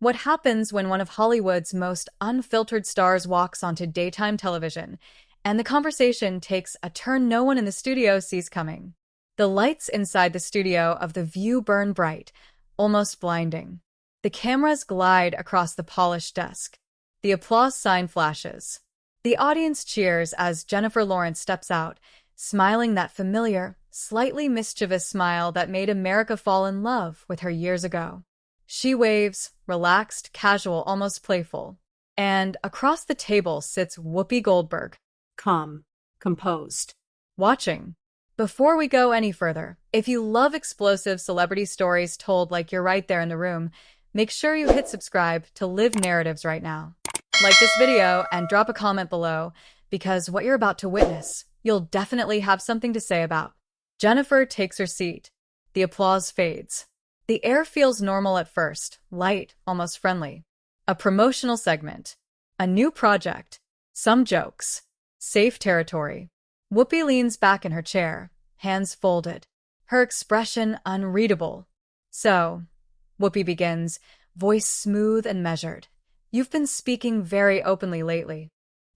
What happens when one of Hollywood's most unfiltered stars walks onto daytime television, and the conversation takes a turn no one in the studio sees coming? The lights inside the studio of The View burn bright, almost blinding. The cameras glide across the polished desk. The applause sign flashes. The audience cheers as Jennifer Lawrence steps out, smiling that familiar, slightly mischievous smile that made America fall in love with her years ago. She waves, relaxed, casual, almost playful. And across the table sits Whoopi Goldberg, Calm, composed. watching. Before we go any further, if you love explosive celebrity stories told like you're right there in the room, make sure you hit subscribe to Live Narratives right now. Like this video and drop a comment below, because what you're about to witness, you'll definitely have something to say about. Jennifer takes her seat. The applause fades. The air feels normal at first, light, almost friendly. A promotional segment. A new project. Some jokes. Safe territory. Whoopi leans back in her chair, hands folded. Her expression unreadable. So, Whoopi begins, voice smooth and measured. You've been speaking very openly lately.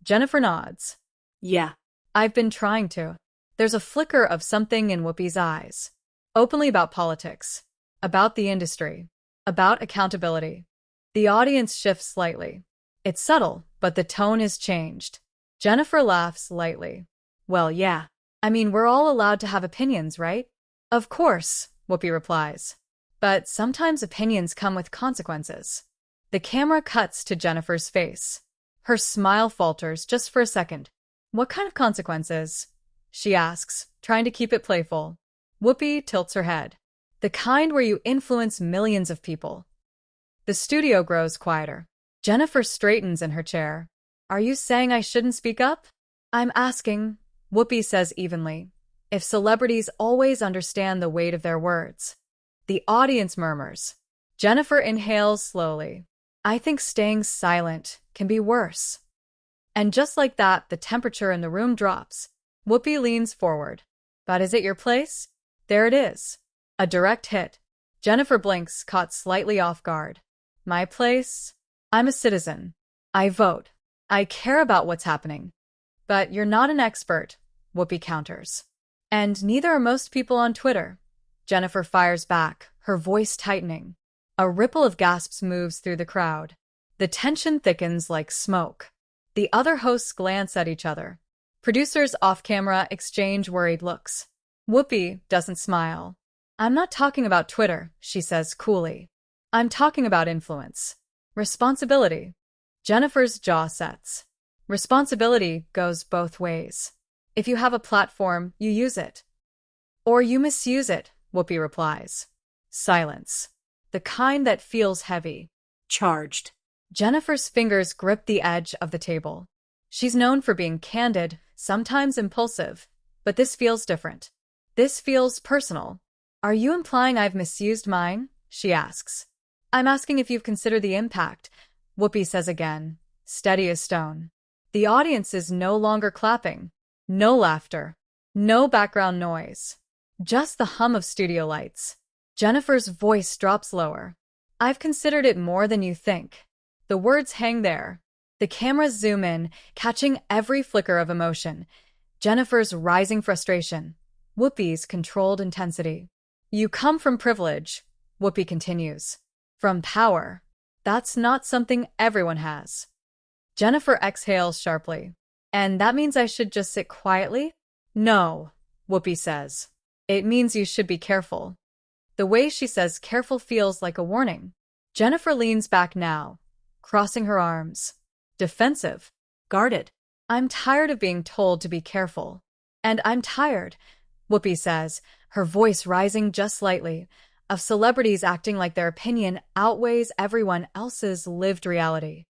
Jennifer nods. Yeah, I've been trying to. There's a flicker of something in Whoopi's eyes. Openly about politics. About the industry. About accountability. The audience shifts slightly. It's subtle, but the tone is changed. Jennifer laughs lightly. Well, yeah. I mean, we're all allowed to have opinions, right? Of course, Whoopi replies. But sometimes opinions come with consequences. The camera cuts to Jennifer's face. Her smile falters just for a second. What kind of consequences? She asks, trying to keep it playful. Whoopi tilts her head. The kind where you influence millions of people. The studio grows quieter. Jennifer straightens in her chair. Are you saying I shouldn't speak up? I'm asking, Whoopi says evenly, if celebrities always understand the weight of their words. The audience murmurs. Jennifer inhales slowly. I think staying silent can be worse. And just like that, the temperature in the room drops. Whoopi leans forward. But is it your place? There it is. A direct hit. Jennifer blinks, caught slightly off guard. My place? I'm a citizen. I vote. I care about what's happening. But you're not an expert, Whoopi counters. And neither are most people on Twitter. Jennifer fires back, her voice tightening. A ripple of gasps moves through the crowd. The tension thickens like smoke. The other hosts glance at each other. Producers off-camera exchange worried looks. Whoopi doesn't smile. I'm not talking about Twitter, she says coolly. I'm talking about influence. Responsibility. Jennifer's jaw sets. Responsibility goes both ways. If you have a platform, you use it. Or you misuse it, Whoopi replies. Silence. The kind that feels heavy. Charged. Jennifer's fingers grip the edge of the table. She's known for being candid, sometimes impulsive, but this feels different. This feels personal. Are you implying I've misused mine? She asks. I'm asking if you've considered the impact, Whoopi says again, steady as stone. The audience is no longer clapping. No laughter. No background noise. Just the hum of studio lights. Jennifer's voice drops lower. I've considered it more than you think. The words hang there. The cameras zoom in, catching every flicker of emotion. Jennifer's rising frustration. Whoopi's controlled intensity. You come from privilege, Whoopi continues. From power. That's not something everyone has. Jennifer exhales sharply. And that means I should just sit quietly? No, Whoopi says. It means you should be careful. The way she says careful feels like a warning. Jennifer leans back now, crossing her arms. Defensive. Guarded. I'm tired of being told to be careful. And I'm tired, Whoopi says, her voice rising just slightly, of celebrities acting like their opinion outweighs everyone else's lived reality.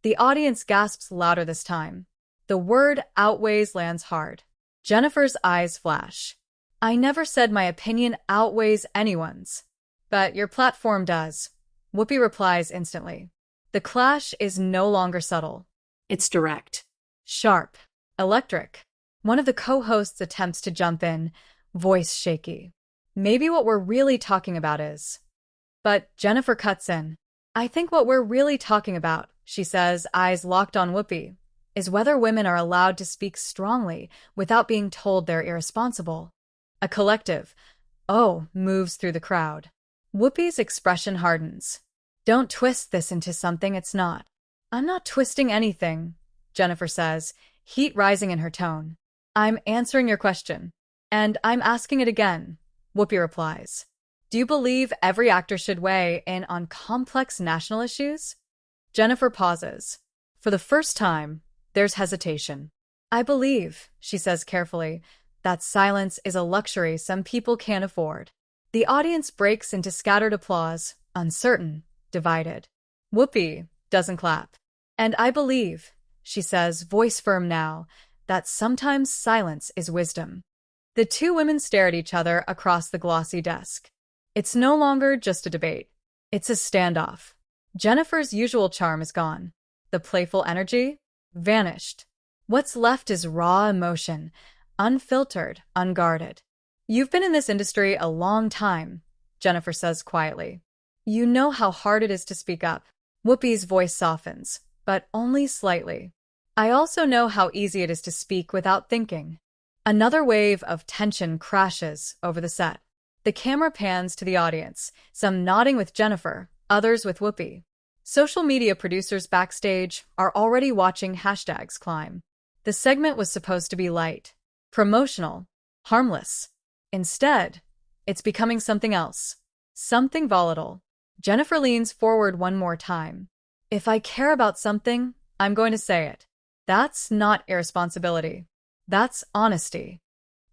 The audience gasps louder this time. The word outweighs lands hard. Jennifer's eyes flash. I never said my opinion outweighs anyone's. But your platform does, Whoopi replies instantly. The clash is no longer subtle. It's direct. Sharp. Electric. One of the co-hosts attempts to jump in, voice shaky. Maybe what we're really talking about is. But Jennifer cuts in. I think what we're really talking about, she says, eyes locked on Whoopi, is whether women are allowed to speak strongly without being told they're irresponsible. A collective, "Oh," moves through the crowd. Whoopi's expression hardens. Don't twist this into something it's not. I'm not twisting anything, Jennifer says, heat rising in her tone. I'm answering your question. And I'm asking it again, Whoopi replies. Do you believe every actor should weigh in on complex national issues? Jennifer pauses. For the first time, there's hesitation. I believe, she says carefully, that silence is a luxury some people can't afford. The audience breaks into scattered applause, uncertain, divided. Whoopi doesn't clap. And I believe, she says, voice firm now, that sometimes silence is wisdom. The two women stare at each other across the glossy desk. It's no longer just a debate. It's a standoff. Jennifer's usual charm is gone. The playful energy? Vanished. What's left is raw emotion, unfiltered, unguarded. You've been in this industry a long time, Jennifer says quietly. You know how hard it is to speak up. Whoopi's voice softens, but only slightly. I also know how easy it is to speak without thinking. Another wave of tension crashes over the set. The camera pans to the audience, some nodding with Jennifer, others with Whoopi. Social media producers backstage are already watching hashtags climb. The segment was supposed to be light, promotional, harmless. Instead, it's becoming something else, something volatile. Jennifer leans forward one more time. If I care about something, I'm going to say it. That's not irresponsibility. That's honesty.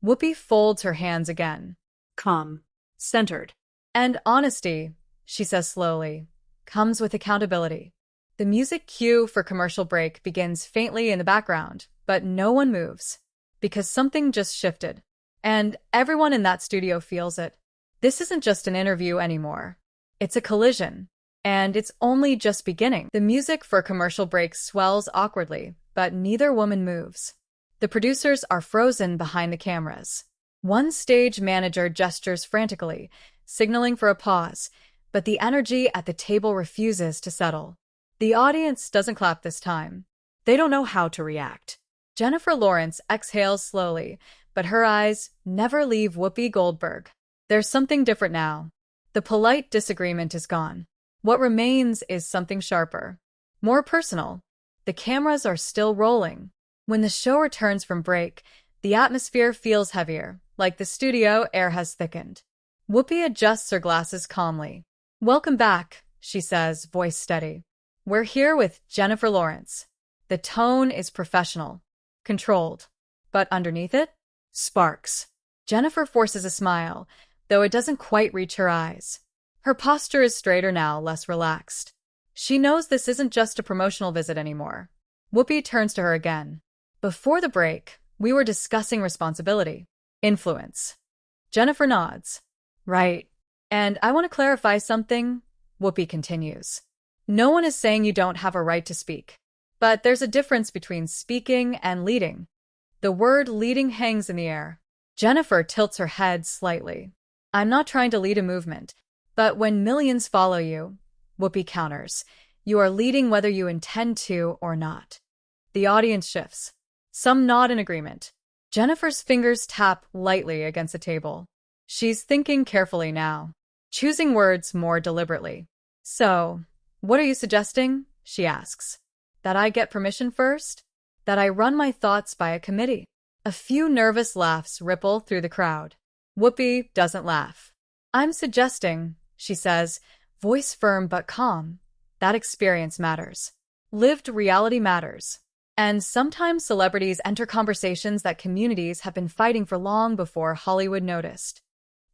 Whoopi folds her hands again. Calm. Centered. And honesty, she says slowly, comes with accountability. The music cue for commercial break begins faintly in the background, but no one moves. Because something just shifted. And everyone in that studio feels it. This isn't just an interview anymore. It's a collision. And it's only just beginning. The music for commercial break swells awkwardly, but neither woman moves. The producers are frozen behind the cameras. One stage manager gestures frantically, signaling for a pause, but the energy at the table refuses to settle. The audience doesn't clap this time. They don't know how to react. Jennifer Lawrence exhales slowly, but her eyes never leave Whoopi Goldberg. There's something different now. The polite disagreement is gone. What remains is something sharper, more personal. The cameras are still rolling. When the show returns from break, the atmosphere feels heavier, like the studio air has thickened. Whoopi adjusts her glasses calmly. Welcome back, she says, voice steady. We're here with Jennifer Lawrence. The tone is professional, controlled. But underneath it? Sparks. Jennifer forces a smile, though it doesn't quite reach her eyes. Her posture is straighter now, less relaxed. She knows this isn't just a promotional visit anymore. Whoopi turns to her again. Before the break, we were discussing responsibility, influence. Jennifer nods. Right. And I want to clarify something, Whoopi continues. No one is saying you don't have a right to speak. But there's a difference between speaking and leading. The word leading hangs in the air. Jennifer tilts her head slightly. I'm not trying to lead a movement, but when millions follow you, Whoopi counters, you are leading whether you intend to or not. The audience shifts. Some nod in agreement. Jennifer's fingers tap lightly against the table. She's thinking carefully now, choosing words more deliberately. So, what are you suggesting? She asks. That I get permission first? That I run my thoughts by a committee? A few nervous laughs ripple through the crowd. Whoopi doesn't laugh. I'm suggesting, she says, voice firm but calm, that experience matters. Lived reality matters. And sometimes celebrities enter conversations that communities have been fighting for long before Hollywood noticed.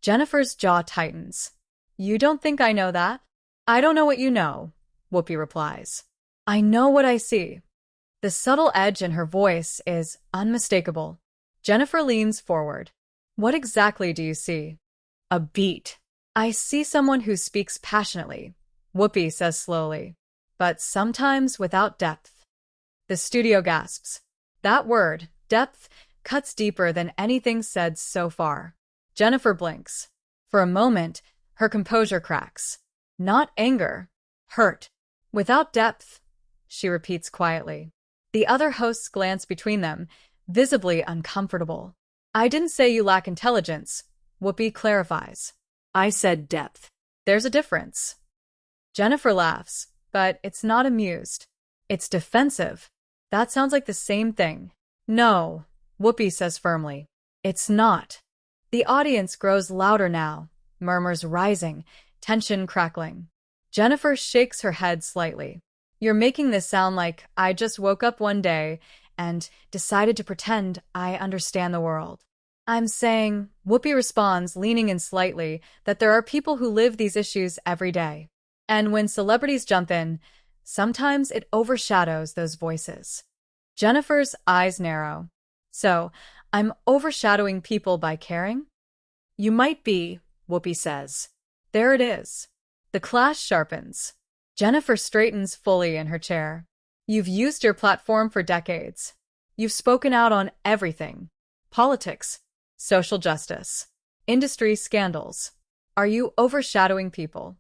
Jennifer's jaw tightens. You don't think I know that? I don't know what you know, Whoopi replies. I know what I see. The subtle edge in her voice is unmistakable. Jennifer leans forward. What exactly do you see? A beat. I see someone who speaks passionately, Whoopi says slowly, but sometimes without depth. The studio gasps. That word, depth, cuts deeper than anything said so far. Jennifer blinks. For a moment, her composure cracks. Not anger, Hurt. Without depth, she repeats quietly. The other hosts glance between them, visibly uncomfortable. I didn't say you lack intelligence, Whoopi clarifies. I said depth. There's a difference. Jennifer laughs, but it's not amused. It's defensive. That sounds like the same thing. No, Whoopi says firmly. It's not. The audience grows louder now, murmurs rising, tension crackling. Jennifer shakes her head slightly. You're making this sound like I just woke up one day and decided to pretend I understand the world. I'm saying, Whoopi responds, leaning in slightly, that there are people who live these issues every day. And when celebrities jump in, sometimes it overshadows those voices. Jennifer's eyes narrow. So, I'm overshadowing people by caring? You might be, Whoopi says. There it is. The clash sharpens. Jennifer straightens fully in her chair. You've used your platform for decades. You've spoken out on everything. Politics, social justice, industry scandals. Are you overshadowing people?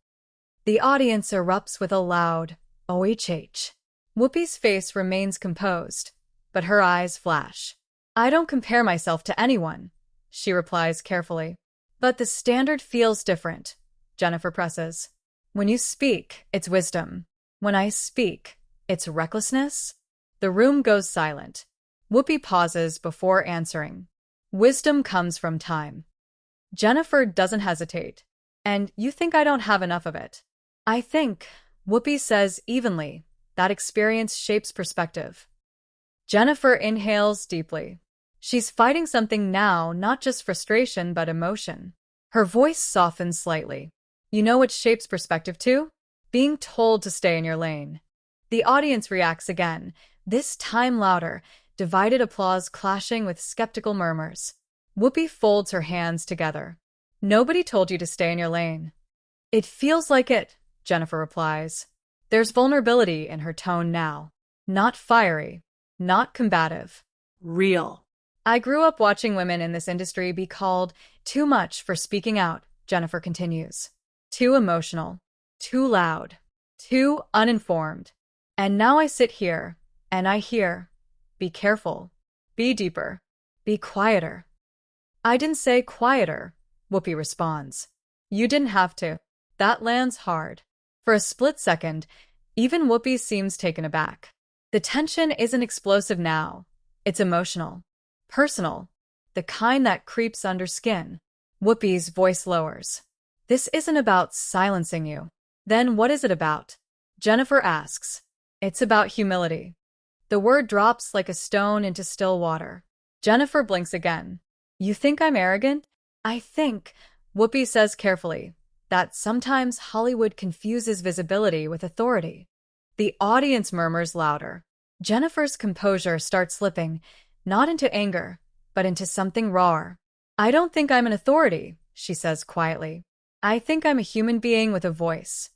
The audience erupts with a loud OHH. Whoopi's face remains composed, but her eyes flash. I don't compare myself to anyone, she replies carefully. But the standard feels different, Jennifer presses. When you speak, it's wisdom. When I speak, it's recklessness. The room goes silent. Whoopi pauses before answering. Wisdom comes from time. Jennifer doesn't hesitate. And you think I don't have enough of it? I think, Whoopi says evenly, that experience shapes perspective. Jennifer inhales deeply. She's fighting something now, not just frustration, but emotion. Her voice softens slightly. You know what shapes perspective too? Being told to stay in your lane. The audience reacts again, this time louder, divided applause clashing with skeptical murmurs. Whoopi folds her hands together. Nobody told you to stay in your lane. It feels like it, Jennifer replies. There's vulnerability in her tone now. Not fiery, not combative. Real. I grew up watching women in this industry be called too much for speaking out, Jennifer continues. Too emotional, too loud, too uninformed. And now I sit here, and I hear, be careful, be deeper, be quieter. I didn't say quieter, Whoopi responds. You didn't have to. That lands hard. For a split second, even Whoopi seems taken aback. The tension isn't explosive now. It's emotional, personal, the kind that creeps under skin. Whoopi's voice lowers. This isn't about silencing you. Then what is it about? Jennifer asks. It's about humility. The word drops like a stone into still water. Jennifer blinks again. You think I'm arrogant? I think, Whoopi says carefully, that sometimes Hollywood confuses visibility with authority. The audience murmurs louder. Jennifer's composure starts slipping, not into anger, but into something rawer. I don't think I'm an authority, she says quietly. I think I'm a human being with a voice.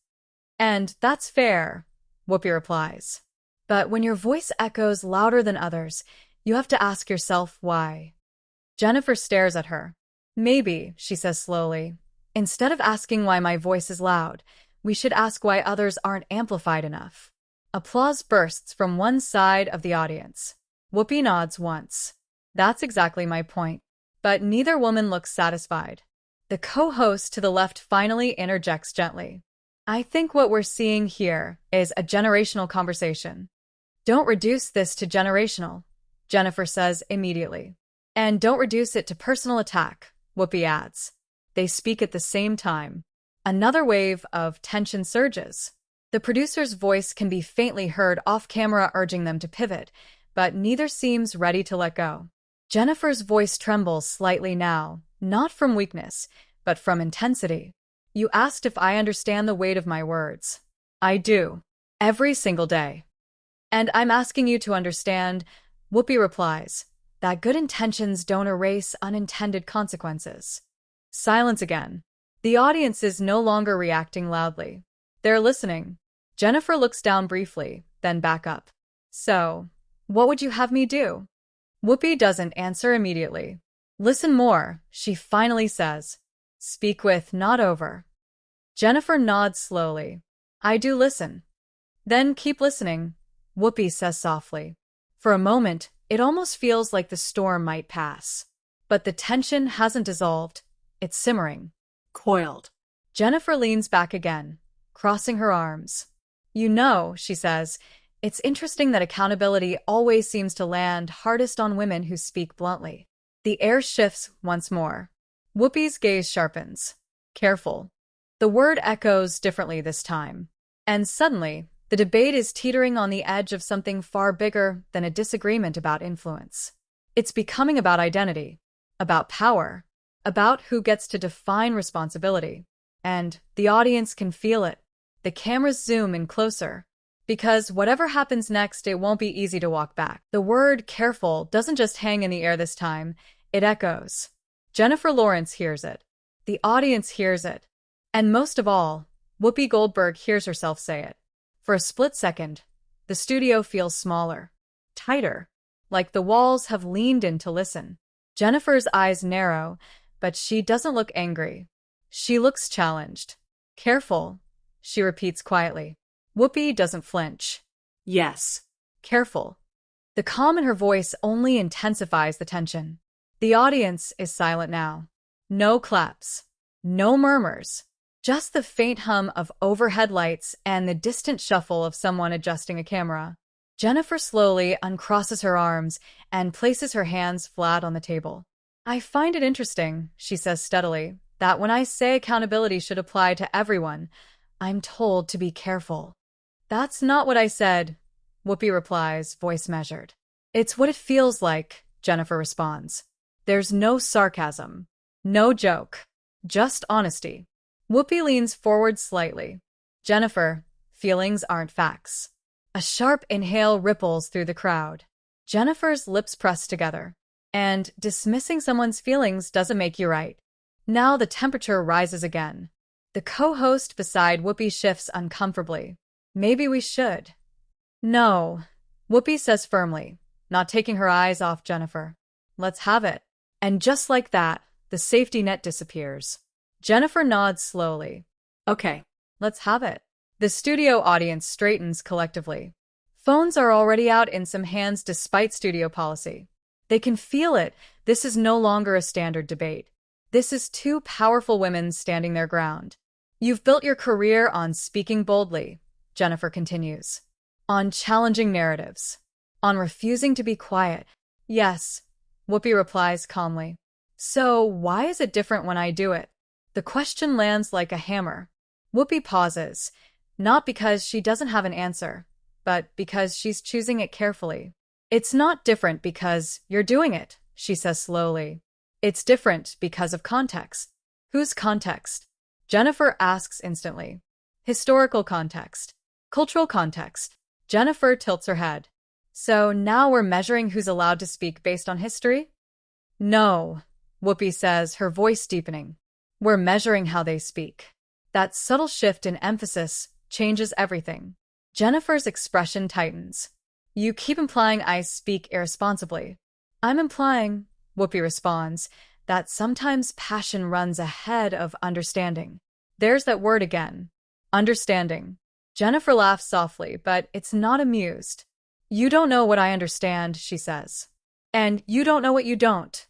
And that's fair, Whoopi replies. But when your voice echoes louder than others, you have to ask yourself why. Jennifer stares at her. Maybe, she says slowly, instead of asking why my voice is loud, we should ask why others aren't amplified enough. Applause bursts from one side of the audience. Whoopi nods once. That's exactly my point. But neither woman looks satisfied. The co-host to the left finally interjects gently. I think what we're seeing here is a generational conversation. Don't reduce this to generational, Jennifer says immediately. And don't reduce it to personal attack, Whoopi adds. They speak at the same time. Another wave of tension surges. The producer's voice can be faintly heard off-camera urging them to pivot, but neither seems ready to let go. Jennifer's voice trembles slightly now, not from weakness, but from intensity. You asked if I understand the weight of my words. I do. Every single day. And I'm asking you to understand, Whoopi replies, that good intentions don't erase unintended consequences. Silence again. The audience is no longer reacting loudly. They're listening. Jennifer looks down briefly, then back up. So, what would you have me do? Whoopi doesn't answer immediately. Listen more, she finally says. Speak with, not over. Jennifer nods slowly. I do listen. Then keep listening, Whoopi says softly. For a moment, it almost feels like the storm might pass. But the tension hasn't dissolved. It's simmering. Coiled. Jennifer leans back again, crossing her arms. You know, she says, it's interesting that accountability always seems to land hardest on women who speak bluntly. The air shifts once more. Whoopi's gaze sharpens. Careful. The word echoes differently this time. And suddenly, the debate is teetering on the edge of something far bigger than a disagreement about influence. It's becoming about identity, about power, about who gets to define responsibility. And the audience can feel it. The cameras zoom in closer. Because whatever happens next, it won't be easy to walk back. The word careful doesn't just hang in the air this time, it echoes. Jennifer Lawrence hears it. The audience hears it. And most of all, Whoopi Goldberg hears herself say it. For a split second, the studio feels smaller, tighter, like the walls have leaned in to listen. Jennifer's eyes narrow, but she doesn't look angry. She looks challenged. Careful, she repeats quietly. Whoopi doesn't flinch. Yes. Careful. The calm in her voice only intensifies the tension. The audience is silent now. No claps. No murmurs. Just the faint hum of overhead lights and the distant shuffle of someone adjusting a camera. Jennifer slowly uncrosses her arms and places her hands flat on the table. I find it interesting, she says steadily, that when I say accountability should apply to everyone, I'm told to be careful. That's not what I said, Whoopi replies, voice measured. It's what it feels like, Jennifer responds. There's no sarcasm, no joke, just honesty. Whoopi leans forward slightly. Jennifer, feelings aren't facts. A sharp inhale ripples through the crowd. Jennifer's lips press together. And dismissing someone's feelings doesn't make you right. Now the temperature rises again. The co-host beside Whoopi shifts uncomfortably. Maybe we should. No, Whoopi says firmly, not taking her eyes off Jennifer. Let's have it. And just like that, the safety net disappears. Jennifer nods slowly. Okay, let's have it. The studio audience straightens collectively. Phones are already out in some hands despite studio policy. They can feel it. This is no longer a standard debate. This is two powerful women standing their ground. You've built your career on speaking boldly, Jennifer continues. On challenging narratives. On refusing to be quiet. Yes, Whoopi replies calmly. So why is it different when I do it? The question lands like a hammer. Whoopi pauses, not because she doesn't have an answer, but because she's choosing it carefully. It's not different because you're doing it, she says slowly. It's different because of context. Whose context? Jennifer asks instantly. Historical context. Cultural context. Jennifer tilts her head. So now we're measuring who's allowed to speak based on history? No, Whoopi says, her voice deepening. We're measuring how they speak. That subtle shift in emphasis changes everything. Jennifer's expression tightens. You keep implying I speak irresponsibly. I'm implying, Whoopi responds, that sometimes passion runs ahead of understanding. There's that word again. Understanding. Jennifer laughs softly, but it's not amused. You don't know what I understand, she says. And you don't know what you don't,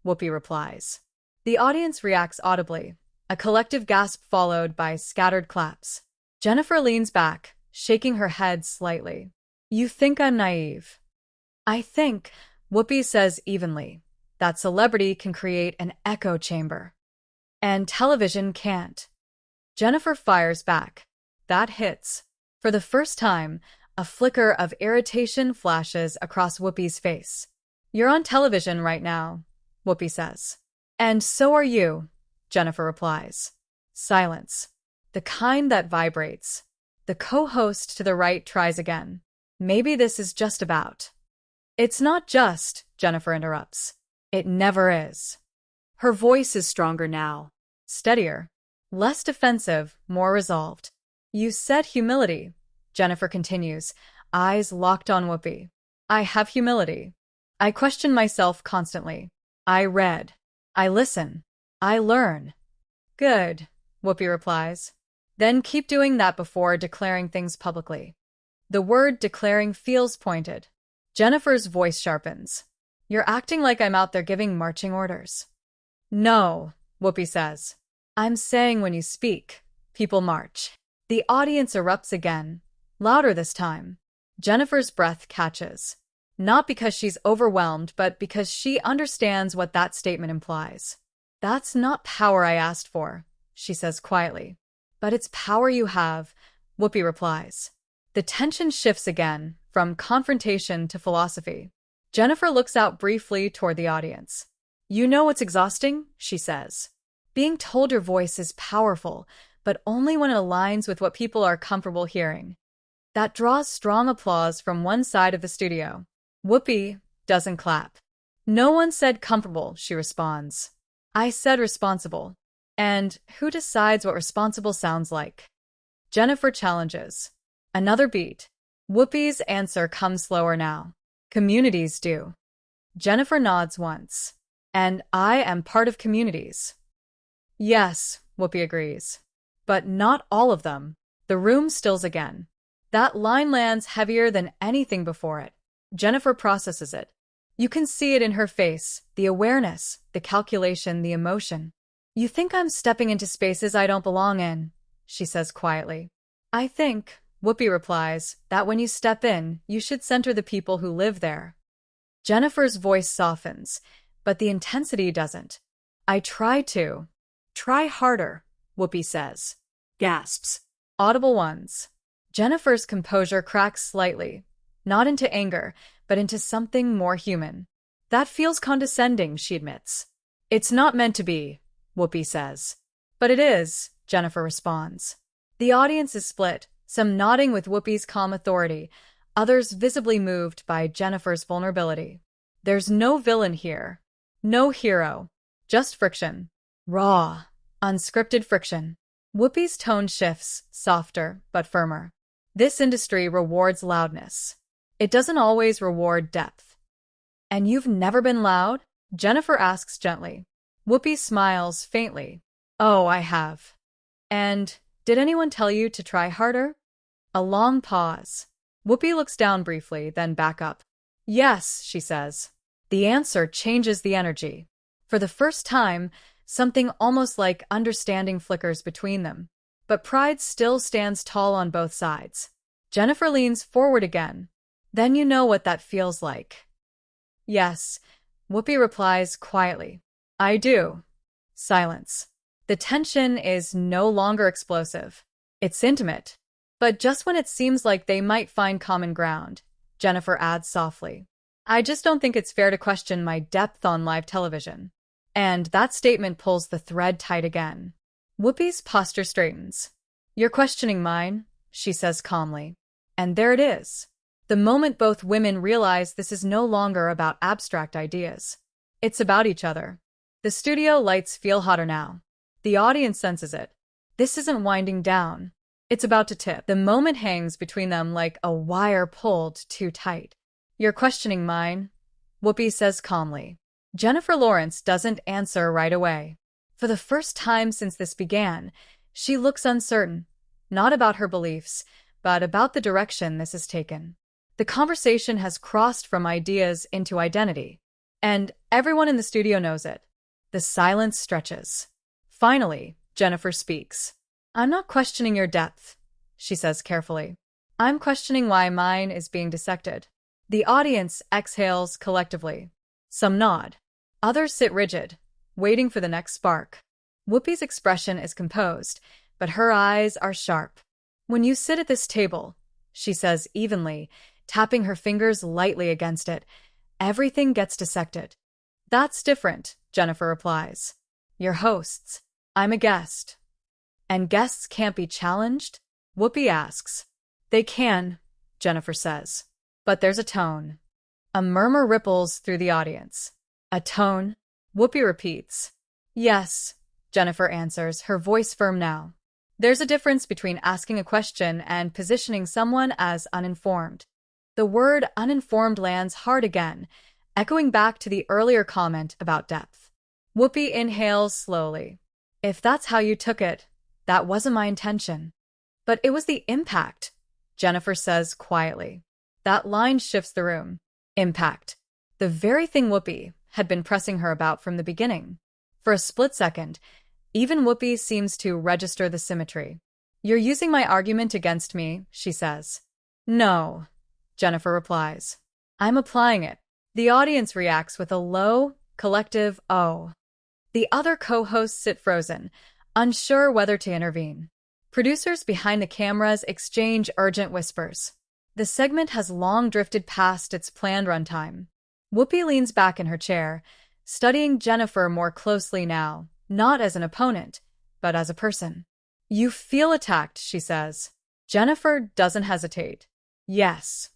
Whoopi replies. The audience reacts audibly, a collective gasp followed by scattered claps. Jennifer leans back, shaking her head slightly. You think I'm naive. I think, Whoopi says evenly, that celebrity can create an echo chamber. And television can't. Jennifer fires back. That hits. For the first time, a flicker of irritation flashes across Whoopi's face. You're on television right now, Whoopi says. And so are you, Jennifer replies. Silence. The kind that vibrates. The co-host to the right tries again. Maybe this is just about. It's not just, Jennifer interrupts. It never is. Her voice is stronger now. Steadier. Less defensive, more resolved. You said humility, Jennifer continues, eyes locked on Whoopi. I have humility. I question myself constantly. I read. I listen. I learn. Good, Whoopi replies. Then keep doing that before declaring things publicly. The word declaring feels pointed. Jennifer's voice sharpens. You're acting like I'm out there giving marching orders. No, Whoopi says. I'm saying when you speak, people march. The audience erupts again, louder this time. Jennifer's breath catches. Not because she's overwhelmed, but because she understands what that statement implies. That's not power I asked for, she says quietly. But it's power you have, Whoopi replies. The tension shifts again, from confrontation to philosophy. Jennifer looks out briefly toward the audience. You know what's exhausting? She says. Being told your voice is powerful, but only when it aligns with what people are comfortable hearing. That draws strong applause from one side of the studio. Whoopi doesn't clap. No one said comfortable, she responds. I said responsible. And who decides what responsible sounds like? Jennifer challenges. Another beat. Whoopi's answer comes slower now. Communities do. Jennifer nods once. And I am part of communities. Yes, Whoopi agrees. But not all of them. The room stills again. That line lands heavier than anything before it. Jennifer processes it. You can see it in her face, the awareness, the calculation, the emotion. You think I'm stepping into spaces I don't belong in, she says quietly. I think, Whoopi replies, that when you step in, you should center the people who live there. Jennifer's voice softens, but the intensity doesn't. I try to. Try harder, Whoopi says. Gasps. Audible ones. Jennifer's composure cracks slightly, not into anger, but into something more human. That feels condescending, she admits. It's not meant to be, Whoopi says. But it is, Jennifer responds. The audience is split, some nodding with Whoopi's calm authority, others visibly moved by Jennifer's vulnerability. There's no villain here. No hero. Just friction. Raw, unscripted friction. Whoopi's tone shifts, softer but firmer. This industry rewards loudness. It doesn't always reward depth. And you've never been loud? Jennifer asks gently. Whoopi smiles faintly. Oh, I have. And did anyone tell you to try harder? A long pause. Whoopi looks down briefly, then back up. Yes, she says. The answer changes the energy. For the first time, something almost like understanding flickers between them. But pride still stands tall on both sides. Jennifer leans forward again. Then you know what that feels like. Yes, Whoopi replies quietly. I do. Silence. The tension is no longer explosive. It's intimate. But just when it seems like they might find common ground, Jennifer adds softly. I just don't think it's fair to question my depth on live television. And that statement pulls the thread tight again. Whoopi's posture straightens. You're questioning mine, she says calmly. And there it is. The moment both women realize this is no longer about abstract ideas. It's about each other. The studio lights feel hotter now. The audience senses it. This isn't winding down. It's about to tip. The moment hangs between them like a wire pulled too tight. You're questioning mine, Whoopi says calmly. Jennifer Lawrence doesn't answer right away. For the first time since this began, she looks uncertain, not about her beliefs, but about the direction this has taken. The conversation has crossed from ideas into identity, and everyone in the studio knows it. The silence stretches. Finally, Jennifer speaks. I'm not questioning your depth, she says carefully. I'm questioning why mine is being dissected. The audience exhales collectively. Some nod. Others sit rigid, waiting for the next spark. Whoopi's expression is composed, but her eyes are sharp. When you sit at this table, she says evenly, tapping her fingers lightly against it, everything gets dissected. That's different, Jennifer replies. You're hosts. I'm a guest. And guests can't be challenged? Whoopi asks. They can, Jennifer says. But there's a tone. A murmur ripples through the audience. A tone? Whoopi repeats. Yes, Jennifer answers, her voice firm now. There's a difference between asking a question and positioning someone as uninformed. The word uninformed lands hard again, echoing back to the earlier comment about depth. Whoopi inhales slowly. If that's how you took it, That wasn't my intention. But it was the impact, Jennifer says quietly. That line shifts the room. Impact. The very thing Whoopi had been pressing her about from the beginning. For a split second, even Whoopi seems to register the symmetry. You're using my argument against me, she says. No, Jennifer replies. I'm applying it. The audience reacts with a low, collective "oh." The other co-hosts sit frozen, unsure whether to intervene. Producers behind the cameras exchange urgent whispers. The segment has long drifted past its planned runtime. Whoopi leans back in her chair, studying Jennifer more closely now, not as an opponent, but as a person. You feel attacked, she says. Jennifer doesn't hesitate. Yes.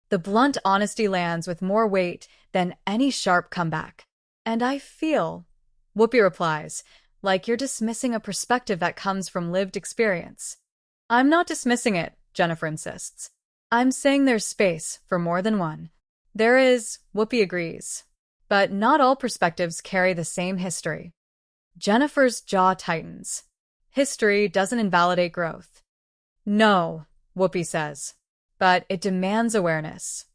The blunt honesty lands with more weight than any sharp comeback. And I feel, Whoopi replies, like you're dismissing a perspective that comes from lived experience. I'm not dismissing it, Jennifer insists. I'm saying there's space for more than one. There is, Whoopi agrees. But not all perspectives carry the same history. Jennifer's jaw tightens. History doesn't invalidate growth. No, Whoopi says, but it demands awareness.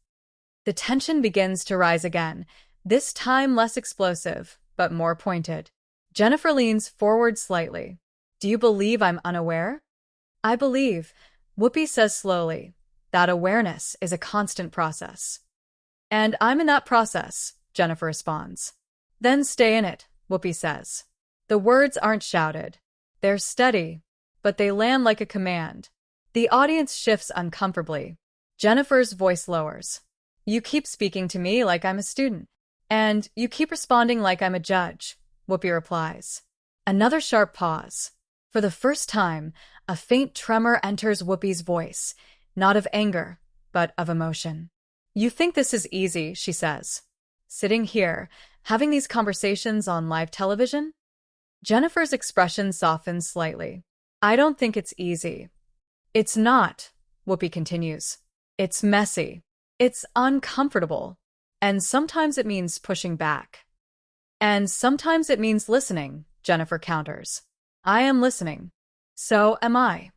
The tension begins to rise again, this time less explosive, but more pointed. Jennifer leans forward slightly. Do you believe I'm unaware? I believe, Whoopi says slowly, that awareness is a constant process. And I'm in that process, Jennifer responds. Then stay in it, Whoopi says. The words aren't shouted. They're steady, but they land like a command. The audience shifts uncomfortably. Jennifer's voice lowers. You keep speaking to me like I'm a student. And you keep responding like I'm a judge, Whoopi replies. Another sharp pause. For the first time, a faint tremor enters Whoopi's voice, not of anger, but of emotion. You think this is easy, she says. Sitting here, having these conversations on live television? Jennifer's expression softens slightly. I don't think it's easy. It's not, Whoopi continues. It's messy. It's uncomfortable. And sometimes it means pushing back. And sometimes it means listening, Jennifer counters. I am listening. So am I.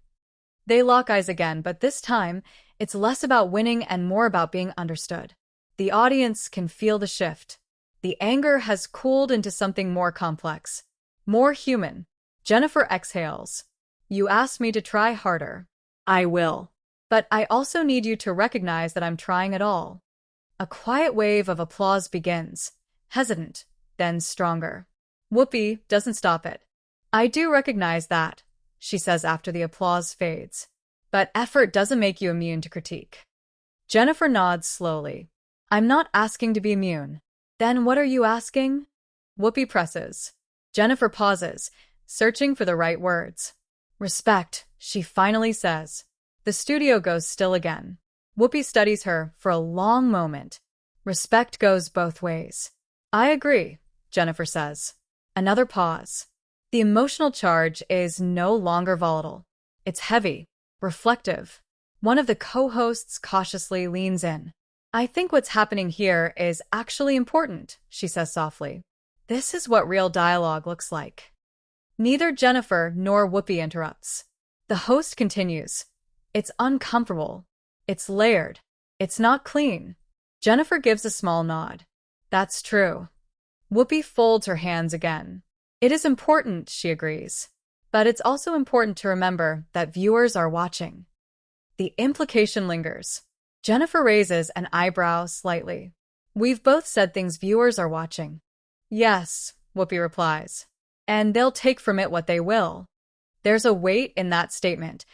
They lock eyes again, but this time, it's less about winning and more about being understood. The audience can feel the shift. The anger has cooled into something more complex. More human. Jennifer exhales. You asked me to try harder. I will. But I also need you to recognize that I'm trying it all. A quiet wave of applause begins. Hesitant, then stronger. Whoopi doesn't stop it. I do recognize that, she says after the applause fades. But effort doesn't make you immune to critique. Jennifer nods slowly. I'm not asking to be immune. Then what are you asking? Whoopi presses. Jennifer pauses, searching for the right words. Respect, she finally says. The studio goes still again. Whoopi studies her for a long moment. Respect goes both ways. I agree, Jennifer says. Another pause. The emotional charge is no longer volatile. It's heavy, reflective. One of the co-hosts cautiously leans in. I think what's happening here is actually important, she says softly. This is what real dialogue looks like. Neither Jennifer nor Whoopi interrupts. The host continues. It's uncomfortable. It's layered. It's not clean. Jennifer gives a small nod. That's true. Whoopi folds her hands again. It is important, she agrees. But it's also important to remember that viewers are watching. The implication lingers. Jennifer raises an eyebrow slightly. We've both said things viewers are watching. Yes, Whoopi replies. And they'll take from it what they will. There's a weight in that statement,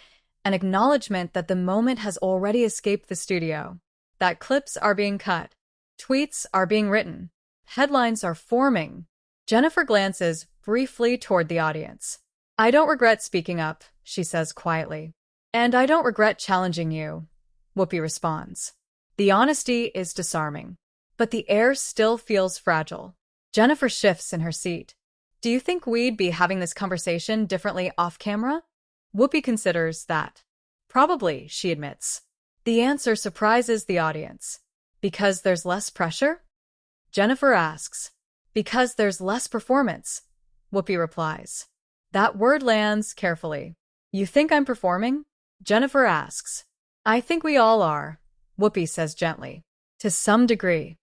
an acknowledgement that the moment has already escaped the studio, that clips are being cut, tweets are being written, headlines are forming. Jennifer glances briefly toward the audience. I don't regret speaking up, she says quietly. And I don't regret challenging you, Whoopi responds. The honesty is disarming, but the air still feels fragile. Jennifer shifts in her seat. Do you think we'd be having this conversation differently off camera? Whoopi considers that. Probably, she admits. The answer surprises the audience. Because there's less pressure? Jennifer asks. Because there's less performance, Whoopi replies. That word lands carefully. You think I'm performing? Jennifer asks. I think we all are, Whoopi says gently. To some degree.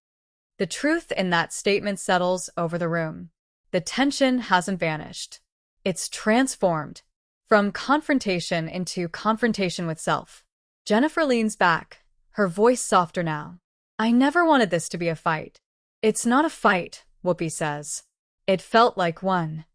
The truth in that statement settles over the room. The tension hasn't vanished. It's transformed from confrontation into confrontation with self. Jennifer leans back, her voice softer now. I never wanted this to be a fight. It's not a fight, Whoopi says. It felt like one.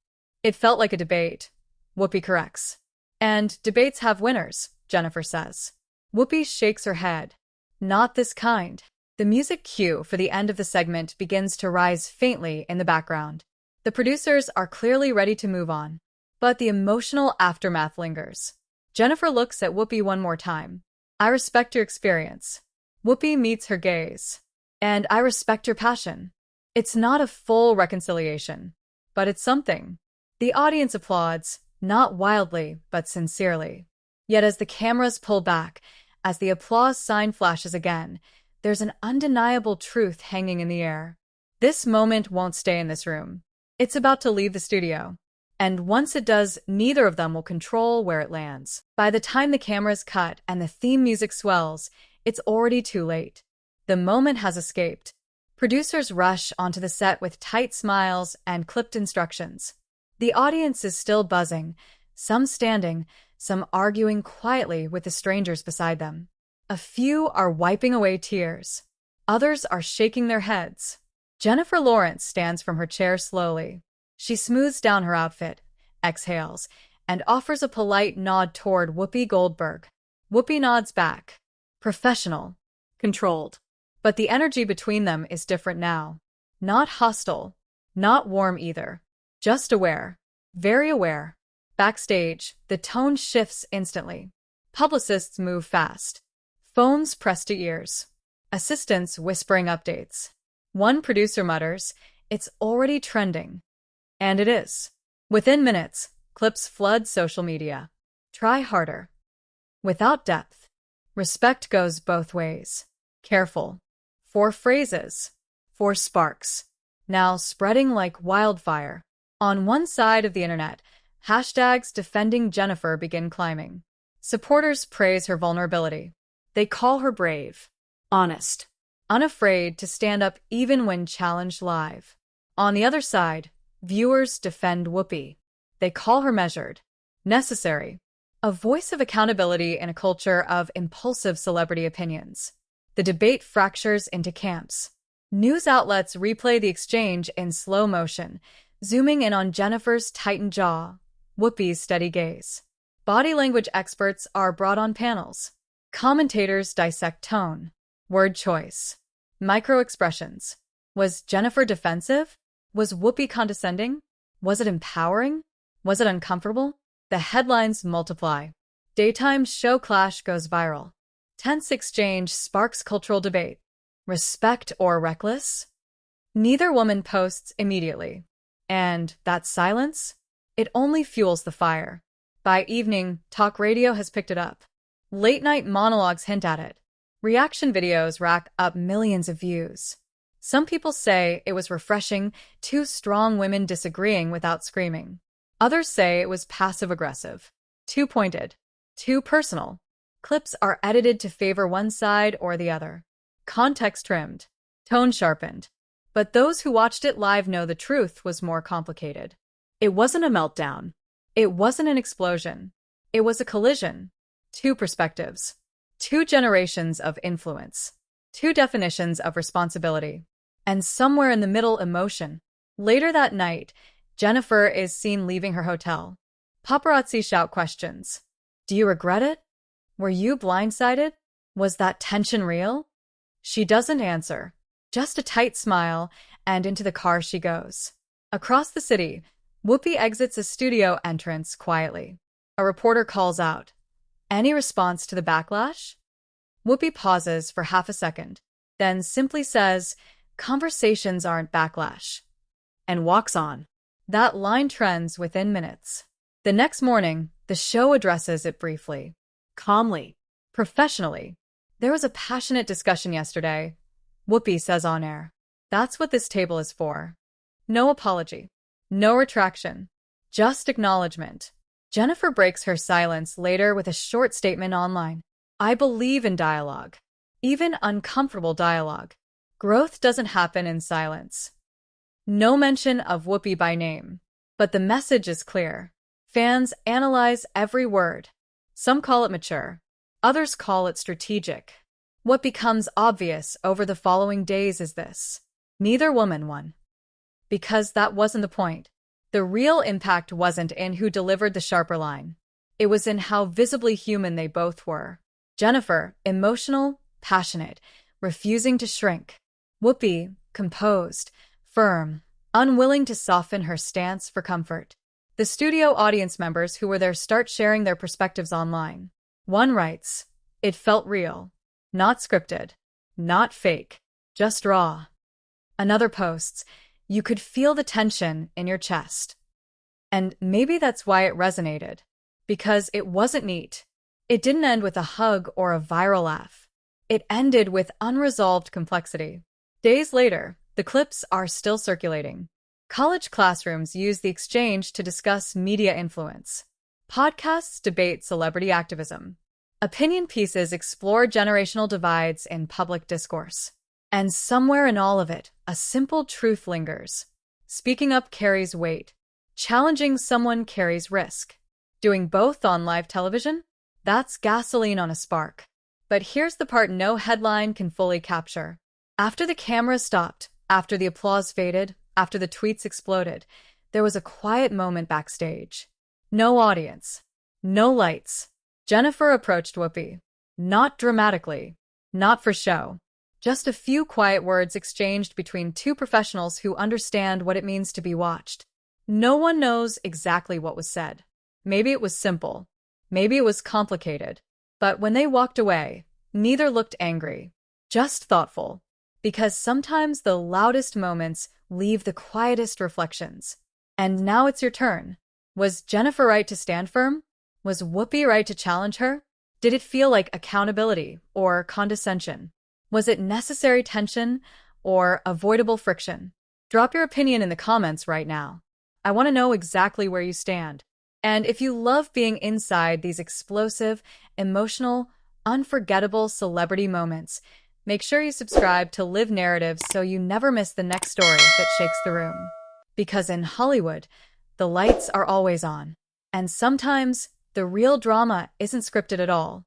It felt like a debate, Whoopi corrects. And debates have winners, Jennifer says. Whoopi shakes her head. Not this kind. The music cue for the end of the segment begins to rise faintly in the background. The producers are clearly ready to move on. But the emotional aftermath lingers. Jennifer looks at Whoopi one more time. I respect your experience. Whoopi meets her gaze. And I respect your passion. It's not a full reconciliation, but it's something. The audience applauds, not wildly, but sincerely. Yet as the cameras pull back, as the applause sign flashes again, there's an undeniable truth hanging in the air. This moment won't stay in this room. It's about to leave the studio. And once it does, neither of them will control where it lands. By the time the cameras cut and the theme music swells, it's already too late. The moment has escaped. Producers rush onto the set with tight smiles and clipped instructions. The audience is still buzzing, some standing, some arguing quietly with the strangers beside them. A few are wiping away tears. Others are shaking their heads. Jennifer Lawrence stands from her chair slowly. She smooths down her outfit, exhales, and offers a polite nod toward Whoopi Goldberg. Whoopi nods back. Professional. Controlled. But the energy between them is different now. Not hostile. Not warm either. Just aware. Very aware. Backstage, the tone shifts instantly. Publicists move fast. Phones pressed to ears. Assistants whispering updates. One producer mutters, "It's already trending." And it is. Within minutes, clips flood social media. Try harder. Without depth. Respect goes both ways. Careful. 4 phrases. 4 sparks. Now spreading like wildfire. On one side of the internet, hashtags defending Jennifer begin climbing. Supporters praise her vulnerability. They call her brave. Honest. Unafraid to stand up even when challenged live. On the other side, viewers defend Whoopi. They call her measured. Necessary. A voice of accountability in a culture of impulsive celebrity opinions. The debate fractures into camps. News outlets replay the exchange in slow motion, zooming in on Jennifer's tightened jaw, Whoopi's steady gaze. Body language experts are brought on panels. Commentators dissect tone, word choice, micro-expressions. Was Jennifer defensive? Was Whoopi condescending? Was it empowering? Was it uncomfortable? The headlines multiply. Daytime show clash goes viral. Tense exchange sparks cultural debate. Respect or reckless? Neither woman posts immediately. And that silence? It only fuels the fire. By evening, talk radio has picked it up. Late-night monologues hint at it. Reaction videos rack up millions of views. Some people say it was refreshing, 2 strong women disagreeing without screaming. Others say it was passive-aggressive, too pointed, too personal. Clips are edited to favor one side or the other. Context trimmed, tone sharpened. But those who watched it live know the truth was more complicated. It wasn't a meltdown. It wasn't an explosion. It was a collision. 2 perspectives. 2 generations of influence. 2 definitions of responsibility. And somewhere in the middle, emotion. Later that night, Jennifer is seen leaving her hotel. Paparazzi shout questions. Do you regret it? Were you blindsided? Was that tension real? She doesn't answer. Just a tight smile, and into the car she goes. Across the city, Whoopi exits a studio entrance quietly. A reporter calls out, "Any response to the backlash?" Whoopi pauses for half a second, then simply says, "Conversations aren't backlash," and walks on. That line trends within minutes. The next morning, the show addresses it briefly. Calmly. Professionally. "There was a passionate discussion yesterday," Whoopi says on air. "That's what this table is for." No apology. No retraction. Just acknowledgement. Jennifer breaks her silence later with a short statement online. I believe in dialogue. Even uncomfortable dialogue. Growth doesn't happen in silence. No mention of Whoopi by name. But the message is clear. Fans analyze every word. Some call it mature. Others call it strategic. What becomes obvious over the following days is this. Neither woman won. Because that wasn't the point. The real impact wasn't in who delivered the sharper line. It was in how visibly human they both were. Jennifer, emotional, passionate, refusing to shrink. Whoopi, composed, firm, unwilling to soften her stance for comfort. The studio audience members who were there start sharing their perspectives online. One writes, "It felt real. Not scripted. Not fake. Just raw." Another posts, "You could feel the tension in your chest." And maybe that's why it resonated. Because it wasn't neat. It didn't end with a hug or a viral laugh. It ended with unresolved complexity. Days later, the clips are still circulating. College classrooms use the exchange to discuss media influence. Podcasts debate celebrity activism. Opinion pieces explore generational divides in public discourse. And somewhere in all of it, a simple truth lingers. Speaking up carries weight. Challenging someone carries risk. Doing both on live television? That's gasoline on a spark. But here's the part no headline can fully capture. After the camera stopped, after the applause faded, after the tweets exploded, there was a quiet moment backstage. No audience. No lights. Jennifer approached Whoopi. Not dramatically. Not for show. Just a few quiet words exchanged between two professionals who understand what it means to be watched. No one knows exactly what was said. Maybe it was simple. Maybe it was complicated. But when they walked away, neither looked angry. Just thoughtful. Because sometimes the loudest moments leave the quietest reflections. And now it's your turn. Was Jennifer right to stand firm? Was Whoopi right to challenge her? Did it feel like accountability or condescension? Was it necessary tension or avoidable friction? Drop your opinion in the comments right now. I want to know exactly where you stand. And if you love being inside these explosive, emotional, unforgettable celebrity moments, make sure you subscribe to Live Narratives so you never miss the next story that shakes the room. Because in Hollywood, the lights are always on. And sometimes the real drama isn't scripted at all.